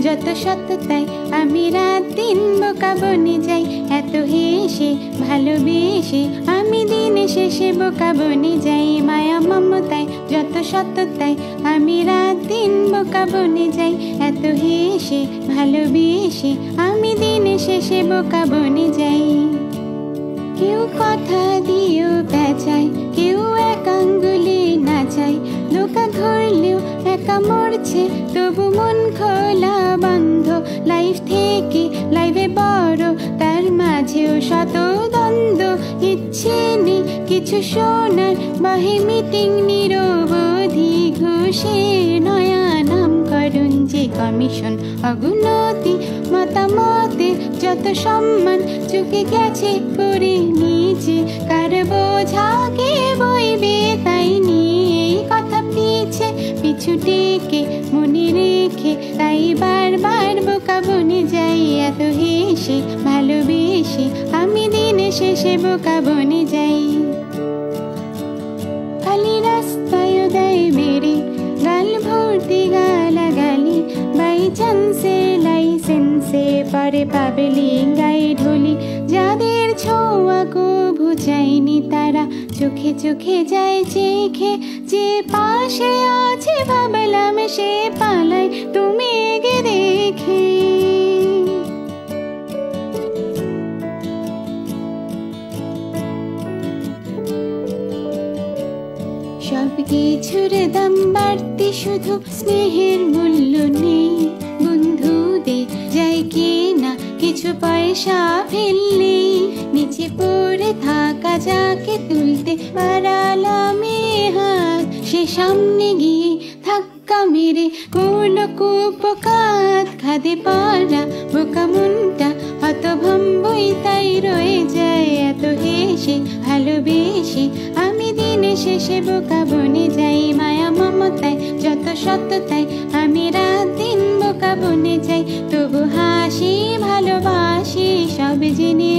যত সত্যতায় আমি রাত দিন বোকা বনে যাই। এত হেসে ভালোবেসে আমি দিন শেষে বোকা বনে যাই। মায়া মমতায় যত সত্যতায় আমি রাত দিন বোকা বনে যাই। এত হেসে ভালোবেসে আমি দিন শেষে বোকা বনে যাই। কেউ কথা দিয়েও পেঁচায়, কেউ এক আঙ্গুলে নাচায়, ধোকা ধরলেও একা মরছে তবু মন খোলা বন্ধ। লাইফ থেকে লাইফে বড়, তার মাঝেও শত দ্বন্দ্ব। ইচ্ছে নেই কিছু শোনার, বাহে মিটিং নিরবধি। ঘুষের নয়া নামকরণ যে কমিশন, অগুনতি মতামতে যত সম্মান চুকে গেছে করে নিচে। কার বোঝাকে বইবে তাই নিয়ে এই কথা পিছে পিছু টেকে মনে রেখে তাই বারবার বোকা বনে যাই। এত হেসে ভালোবেসে আমি দিন শেষে বোকা বনে যাই। খালি রাস্তায় দেয় বেড়ে গাল ভর্তি গালাগালি, বাই চান্সে লাইসেন্সে পরে পাবলিক গায়ে ঢলি। যাদের ছোঁয়া কভু চাইনি তারা চোখে চোখে যায় চেখে। যে পাশে আছে ভাবলাম সে পালায় তুমি এগে দেখে। সব কিছুর দাম বাড়তি, শুধু স্নেহের মূল্য নেই। বন্ধুদের যায় কি না কিছু পয়সা ফেললে, নিচে পড়ে থাকা যাকে তুলতে বাড়ালাম হাত, সে সামনে গিয়ে ধাক্কা মেরে করল কুপকাত। খাদে পাড়া বোকা মনটা হতভম্বই তাই রয়ে যায়। এত হেসে ভালোবেসে আমি দিন শেষে বোকা বনে যাই। মায়া মমতায় যত সত্যতায় আমি রাত দিন বোকা বনে যাই। তবু হাসি ভালোবাসি সব জেনে